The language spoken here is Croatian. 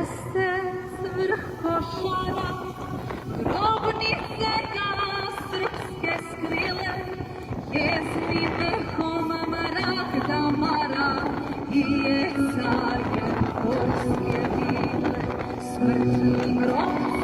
Jeste vrh Košara, grobnice ga srpske skrile, jezmi vrhom mrak da mara, i je carje Polske bile, smrtni grob